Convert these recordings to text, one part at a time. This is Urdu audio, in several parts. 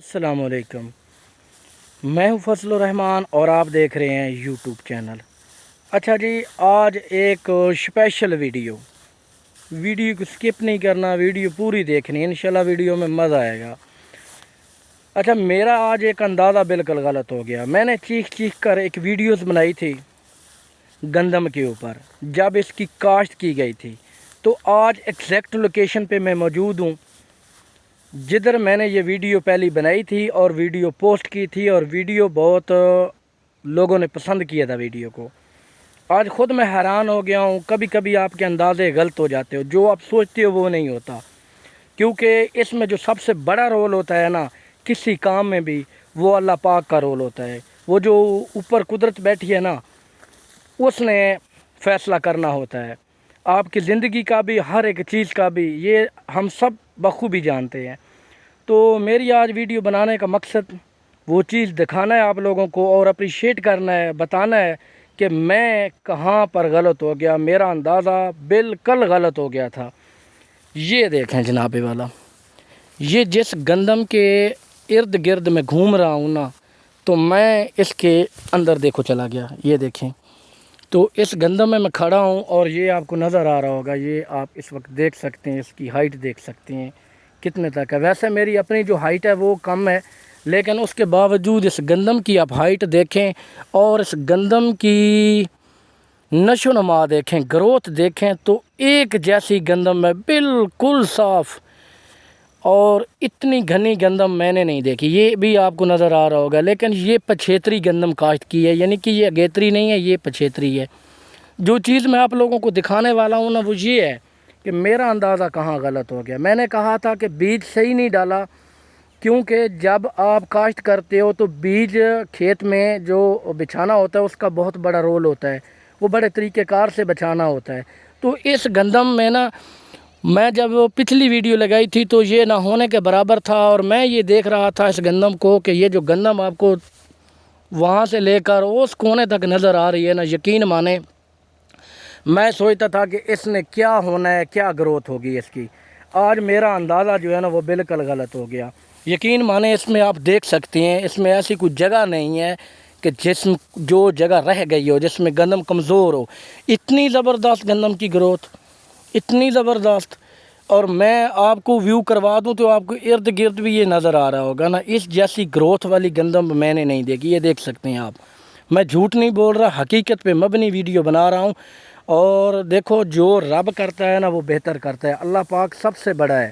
السلام علیکم، میں ہوں فضل الرحمان اور آپ دیکھ رہے ہیں یوٹیوب چینل۔ اچھا جی، آج ایک اسپیشل ویڈیو کو سکپ نہیں کرنا، ویڈیو پوری دیکھنی، انشاءاللہ ویڈیو میں مزہ آئے گا۔ اچھا، میرا آج ایک اندازہ بالکل غلط ہو گیا۔ میں نے چیخ کر ایک ویڈیوز بنائی تھی گندم کے اوپر جب اس کی کاشت کی گئی تھی، تو آج ایگزیکٹ لوکیشن پہ میں موجود ہوں جدھر میں نے یہ ویڈیو پہلی بنائی تھی اور ویڈیو پوسٹ کی تھی، اور ویڈیو بہت لوگوں نے پسند کیا تھا ویڈیو کو۔ آج خود میں حیران ہو گیا ہوں، کبھی کبھی آپ کے اندازے غلط ہو جاتے ہو، جو آپ سوچتے ہو وہ نہیں ہوتا، کیونکہ اس میں جو سب سے بڑا رول ہوتا ہے نا کسی کام میں بھی، وہ اللہ پاک کا رول ہوتا ہے۔ وہ جو اوپر قدرت بیٹھی ہے نا، اس نے فیصلہ کرنا ہوتا ہے آپ کی زندگی کا بھی، ہر ایک چیز کا بھی، یہ ہم سب بخوبی جانتے ہیں۔ تو میری آج ویڈیو بنانے کا مقصد وہ چیز دکھانا ہے آپ لوگوں کو، اور اپریشیٹ کرنا ہے، بتانا ہے کہ میں کہاں پر غلط ہو گیا، میرا اندازہ بالکل غلط ہو گیا تھا۔ یہ دیکھیں جناب والا، یہ جس گندم کے ارد گرد میں گھوم رہا ہوں نا، تو میں اس کے اندر دیکھو چلا گیا۔ یہ دیکھیں، تو اس گندم میں کھڑا ہوں اور یہ آپ کو نظر آ رہا ہوگا، یہ آپ اس وقت دیکھ سکتے ہیں، اس کی ہائٹ دیکھ سکتے ہیں کتنے تک ہے۔ ویسے میری اپنی جو ہائٹ ہے وہ کم ہے، لیکن اس کے باوجود اس گندم کی آپ ہائٹ دیکھیں اور اس گندم کی نشو و نما دیکھیں، گروتھ دیکھیں، تو ایک جیسی گندم ہے، بالکل صاف، اور اتنی گھنی گندم میں نے نہیں دیکھی۔ یہ بھی آپ کو نظر آ رہا ہوگا، لیکن یہ پچھیتری گندم کاشت کی ہے، یعنی کہ یہ اگیتری نہیں ہے، یہ پچھیتری ہے۔ جو چیز میں آپ لوگوں کو دکھانے والا ہوں نا، وہ یہ ہے کہ میرا اندازہ کہاں غلط ہو گیا۔ میں نے کہا تھا کہ بیج صحیح نہیں ڈالا، کیونکہ جب آپ کاشت کرتے ہو تو بیج کھیت میں جو بچھانا ہوتا ہے اس کا بہت بڑا رول ہوتا ہے، وہ بڑے طریقہ کار سے بچھانا ہوتا ہے۔ تو اس گندم میں نا، میں جب پچھلی ویڈیو لگائی تھی تو یہ نہ ہونے کے برابر تھا، اور میں یہ دیکھ رہا تھا اس گندم کو کہ یہ جو گندم آپ کو وہاں سے لے کر اس کونے تک نظر آ رہی ہے نا، یقین مانے میں سوچتا تھا کہ اس نے کیا ہونا ہے، کیا گروتھ ہوگی اس کی۔ آج میرا اندازہ جو ہے نا وہ بالکل غلط ہو گیا۔ یقین مانے اس میں آپ دیکھ سکتے ہیں، اس میں ایسی کوئی جگہ نہیں ہے کہ جو جگہ رہ گئی ہو جس میں گندم کمزور ہو۔ اتنی زبردست گندم کی گروتھ، اتنی زبردست، اور میں آپ کو ویو کروا دوں تو آپ کو ارد گرد بھی یہ نظر آ رہا ہوگا نا، اس جیسی گروتھ والی گندم میں نے نہیں دیکھی۔ یہ دیکھ سکتے ہیں آپ، میں جھوٹ نہیں بول رہا، حقیقت پہ مبنی ویڈیو بنا رہا ہوں۔ اور دیکھو، جو رب کرتا ہے نا وہ بہتر کرتا ہے، اللہ پاک سب سے بڑا ہے۔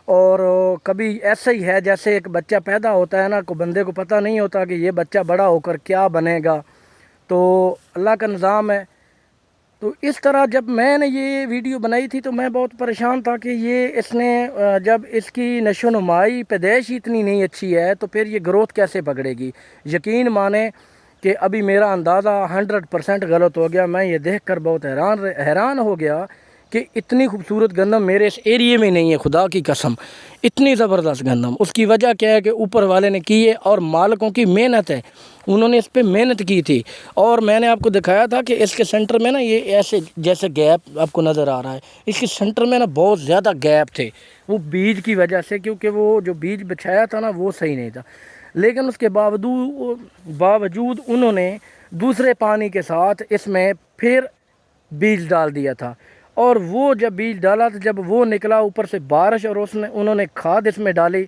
اور کبھی ایسا ہی ہے جیسے ایک بچہ پیدا ہوتا ہے نا، کو بندے کو پتہ نہیں ہوتا کہ یہ بچہ بڑا ہو کر کیا بنے گا، تو اللہ کا نظام ہے۔ تو اس طرح جب میں نے یہ ویڈیو بنائی تھی تو میں بہت پریشان تھا کہ یہ اس نے جب اس کی نشو و نمائی پیدائش اتنی نہیں اچھی ہے تو پھر یہ گروتھ کیسے پکڑے گی۔ یقین مانے کہ ابھی میرا اندازہ 100% غلط ہو گیا۔ میں یہ دیکھ کر بہت حیران ہو گیا کہ اتنی خوبصورت گندم میرے اس ایریے میں نہیں ہے، خدا کی قسم، اتنی زبردست گندم۔ اس کی وجہ کیا ہے کہ اوپر والے نے کی ہے اور مالکوں کی محنت ہے، انہوں نے اس پہ محنت کی تھی۔ اور میں نے آپ کو دکھایا تھا کہ اس کے سینٹر میں نا یہ ایسے جیسے گیپ آپ کو نظر آ رہا ہے، اس کے سینٹر میں نا بہت زیادہ گیپ تھے، وہ بیج کی وجہ سے، کیونکہ وہ جو بیج بچھایا تھا نا وہ صحیح نہیں تھا۔ لیکن اس کے باوجود انہوں نے دوسرے پانی کے ساتھ اس میں پھر بیج ڈال دیا تھا، اور وہ جب بیج ڈالا تو جب وہ نکلا اوپر سے بارش، اور انہوں نے کھاد اس میں ڈالی،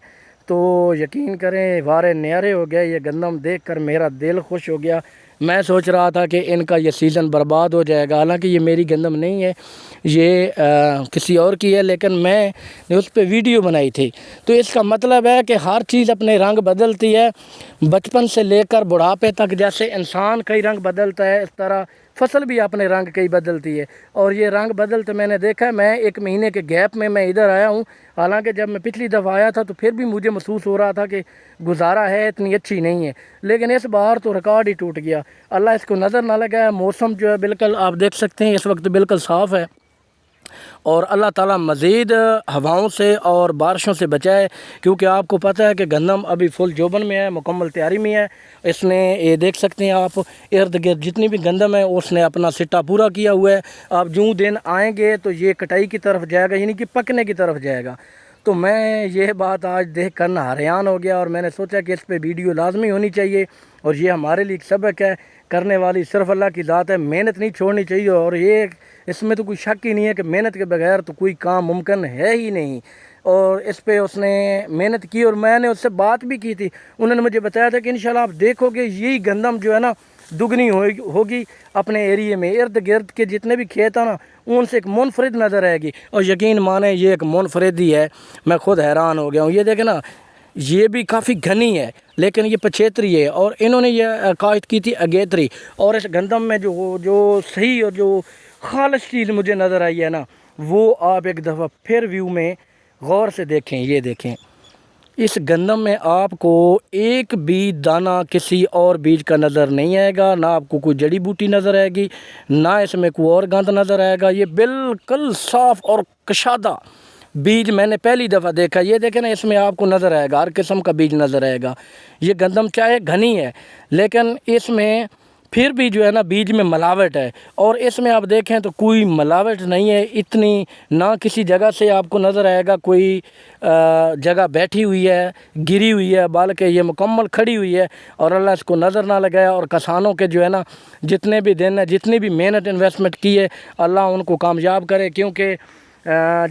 تو یقین کریں وارے نیارے ہو گئے۔ یہ گندم دیکھ کر میرا دل خوش ہو گیا۔ میں سوچ رہا تھا کہ ان کا یہ سیزن برباد ہو جائے گا، حالانکہ یہ میری گندم نہیں ہے، یہ کسی اور کی ہے، لیکن میں نے اس پہ ویڈیو بنائی تھی۔ تو اس کا مطلب ہے کہ ہر چیز اپنے رنگ بدلتی ہے، بچپن سے لے کر بڑھاپے تک جیسے انسان کئی رنگ بدلتا ہے، اس طرح فصل بھی اپنے رنگ کئی بدلتی ہے۔ اور یہ رنگ بدلتے میں نے دیکھا ہے۔ میں 1 مہینے کے گیپ میں ادھر آیا ہوں، حالانکہ جب میں پچھلی دفعہ آیا تھا تو پھر بھی مجھے محسوس ہو رہا تھا کہ گزارا ہے، اتنی اچھی نہیں ہے، لیکن اس بار تو ریکارڈ ہی ٹوٹ گیا۔ اللہ اس کو نظر نہ لگا ہے۔ موسم جو ہے بالکل آپ دیکھ سکتے ہیں اس وقت بالکل صاف ہے، اور اللہ تعالیٰ مزید ہواؤں سے اور بارشوں سے بچائے، کیونکہ آپ کو پتہ ہے کہ گندم ابھی فل جوبن میں ہے، مکمل تیاری میں ہے۔ اس نے یہ دیکھ سکتے ہیں آپ، ارد گرد جتنی بھی گندم ہے اس نے اپنا سٹا پورا کیا ہوا ہے۔ اب جو دن آئیں گے تو یہ کٹائی کی طرف جائے گا، یعنی کہ پکنے کی طرف جائے گا۔ تو میں یہ بات آج دیکھ کر حیران ہو گیا، اور میں نے سوچا کہ اس پہ ویڈیو لازمی ہونی چاہیے، اور یہ ہمارے لیے ایک سبق ہے۔ کرنے والی صرف اللہ کی ذات ہے، محنت نہیں چھوڑنی چاہیے، اور یہ اس میں تو کوئی شک ہی نہیں ہے کہ محنت کے بغیر تو کوئی کام ممکن ہے ہی نہیں۔ اور اس پہ اس نے محنت کی، اور میں نے اس سے بات بھی کی تھی، انہوں نے مجھے بتایا تھا کہ انشاءاللہ آپ دیکھو گے یہی گندم جو ہے نا دگنی ہوگی اپنے ایریے میں، ارد گرد کے جتنے بھی کھیت ہیں نا ان سے ایک منفرد نظر آئے گی، اور یقین مانیں یہ ایک منفرد ہی ہے۔ میں خود حیران ہو گیا ہوں۔ یہ دیکھیں نا، یہ بھی کافی گھنی ہے لیکن یہ 75 ہے، اور انہوں نے یہ کاشت کی تھی اگیتری۔ اور اس گندم میں جو صحیح اور جو خالص چیز مجھے نظر آئی ہے نا، وہ آپ ایک دفعہ پھر ویو میں غور سے دیکھیں۔ یہ دیکھیں، اس گندم میں آپ کو ایک بھی دانہ کسی اور بیج کا نظر نہیں آئے گا، نہ آپ کو کوئی جڑی بوٹی نظر آئے گی، نہ اس میں کوئی اور گند نظر آئے گا۔ یہ بالکل صاف اور کشادہ بیج میں نے پہلی دفعہ دیکھا۔ یہ دیکھیں نا، اس میں آپ کو نظر آئے گا، ہر قسم کا بیج نظر آئے گا۔ یہ گندم چاہے گھنی ہے لیکن اس میں پھر بھی جو ہے نا بیج میں ملاوٹ ہے، اور اس میں آپ دیکھیں تو کوئی ملاوٹ نہیں ہے اتنی، نہ کسی جگہ سے آپ کو نظر آئے گا کوئی جگہ بیٹھی ہوئی ہے، گری ہوئی ہے، بلکہ یہ مکمل کھڑی ہوئی ہے۔ اور اللہ اس کو نظر نہ لگایا، اور کسانوں کے جو ہے نا جتنے بھی دن ہے، جتنی بھی محنت انویسٹمنٹ کی ہے، اللہ ان کو کامیاب کرے۔ کیونکہ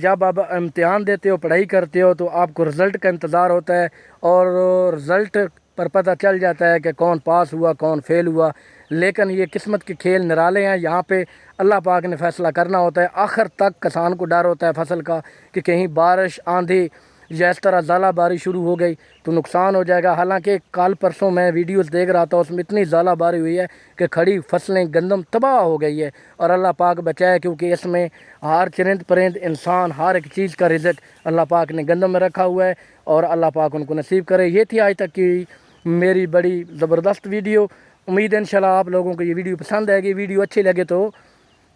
جب آپ امتحان دیتے ہو، پڑھائی کرتے ہو، تو آپ کو رزلٹ کا انتظار ہوتا ہے، اور رزلٹ پر پتہ چل جاتا ہے کہ کون پاس ہوا کون فیل ہوا۔ لیکن یہ قسمت کے کھیل نرالے ہیں، یہاں پہ اللہ پاک نے فیصلہ کرنا ہوتا ہے۔ آخر تک کسان کو ڈر ہوتا ہے فصل کا کہ کہیں بارش آندھی یا اس طرح ژالہ باری شروع ہو گئی تو نقصان ہو جائے گا۔ حالانکہ کل پرسوں میں ویڈیوز دیکھ رہا تھا، اس میں اتنی ژالہ باری ہوئی ہے کہ کھڑی فصلیں گندم تباہ ہو گئی ہے، اور اللہ پاک بچائے، کیونکہ اس میں ہر چرند پرند انسان ہر ایک چیز کا رزق اللہ پاک نے گندم میں رکھا ہوا ہے، اور اللہ پاک ان کو نصیب کرے۔ یہ تھی آج تک کی میری بڑی زبردست ویڈیو۔ امید ہے انشاءاللہ آپ لوگوں کو یہ ویڈیو پسند آئے گی۔ ویڈیو اچھی لگے تو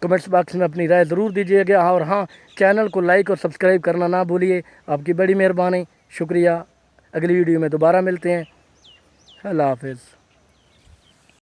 کمنٹس باکس میں اپنی رائے ضرور دیجیے گا، اور ہاں، چینل کو لائک اور سبسکرائب کرنا نہ بھولیے۔ آپ کی بڑی مہربانی، شکریہ۔ اگلی ویڈیو میں دوبارہ ملتے ہیں۔ اللہ حافظ۔